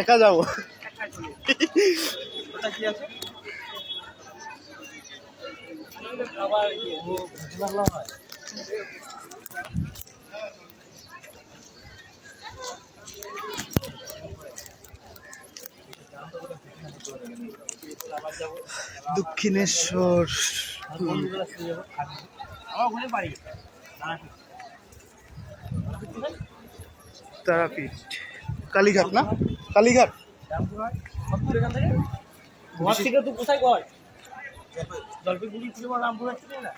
একা যাবো। দক্ষিণেশ্বর তারাপীঠ, কালীঘাট না? কালীঘাট। ঘর থেকে তুই কোথায় কর? জলপাইগুড়ি থেকে রামপুরহাট থেকে না?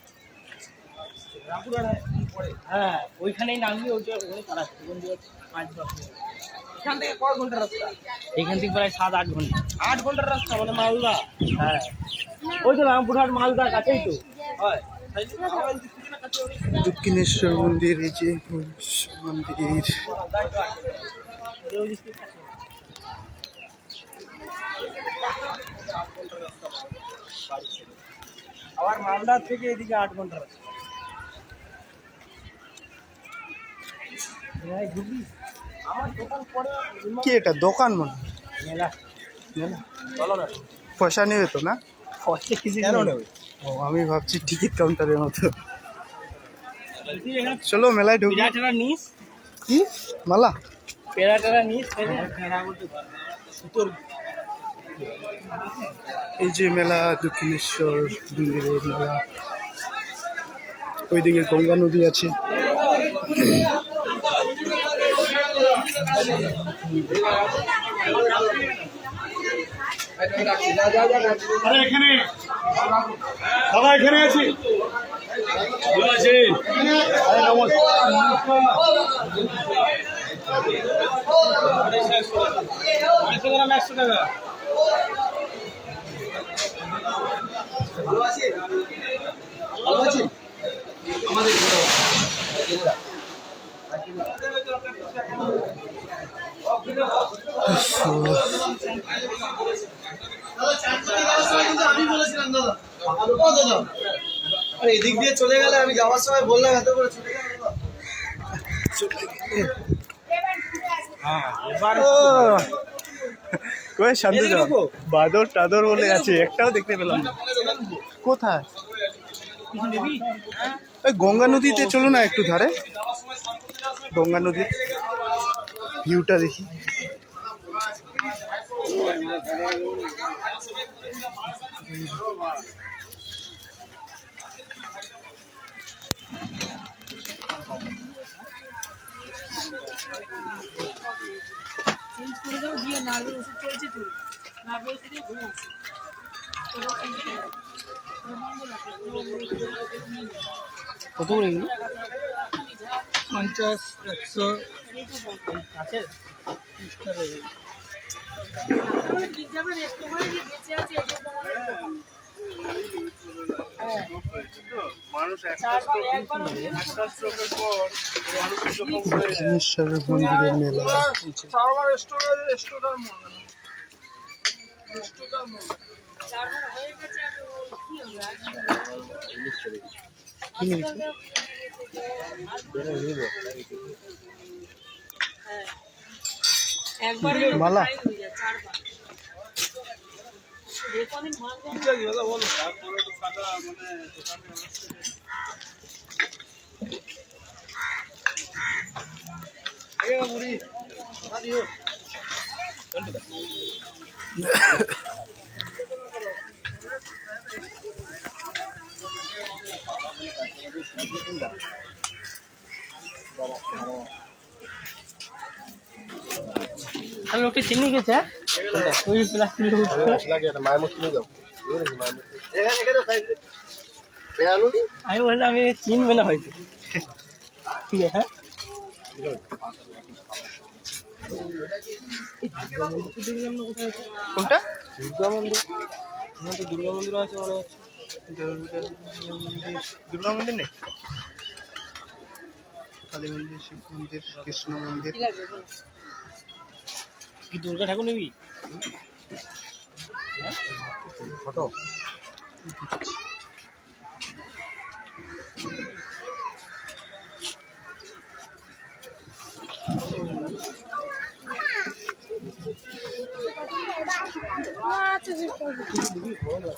রামপুরহাট পরে। হ্যাঁ, ওইখানেই নামবি, ওইটা ওখানে তারাপীঠ। এখান থেকে কয় ঘন্টার রাস্তা? এখান থেকে প্রায় 7-8 ঘন্টা। 8 ঘন্টার রাস্তা মানে মালদা। হ্যাঁ, ওই তো রামপুরহাট মালদার কাছেই তো হয়। দক্ষিণেশ্বর মন্দির, এই যে মন্দির। আবার মালদার থেকে এদিকে 8 ঘন্টা রাস্তা। আমার দোকান পরে কি এটা দোকান মনে? মেলা মেলা। চলো না, পয়সা নেবে তো না? পয়সা কিছু কেন নেবে? ও, আমি ভাবছি টিকিট কাউন্টারের মতো। চলো মেলায় ঢুকি। পেরাটারা নিস, কি মালা? পেরাটারা নিস। এই যে মেলা, দক্ষিণেশ্বর মন্দিরের মেলা। ওইদিকে গঙ্গা নদী আছে। এখানে দাদা এখানে আছি। ভালো আছেন? নমস্কার। 100 টাকা। ভালো আছি। ভালো আছি। আমাদের আমি বলেছিলাম দাদা, এদিক দিয়ে চলে গেলে, আমি যাওয়ার সময় বললাম এত করে চলে গেল। শান্তি বাদর টাদর বলে আছে, একটাও দেখতে পেলাম না। কোথায়? ওই গঙ্গা নদীতে চলো না একটু ধারে, গঙ্গা নদীর ভিউটা দেখি। কত করে? 50, 100 আছে। দক্ষিণেশ্বর মন্দিরের মেলা। মালা আমি ওকে চিনি গেছে। ওই প্লাস্টিক আমি বললাম আমি চিনবে না হয়তো। ঠিক আছে। হ্যাঁ, কোনটা? দুর্গা মন্দির। দুর্গা মন্দির আছে মনে হচ্ছে। দুর্গা মন্দির নেই? কালী মন্দির, শিব মন্দির, কৃষ্ণ মন্দির। কি দুর্গা ঠাকুর নিবি? ফটো আচ্ছা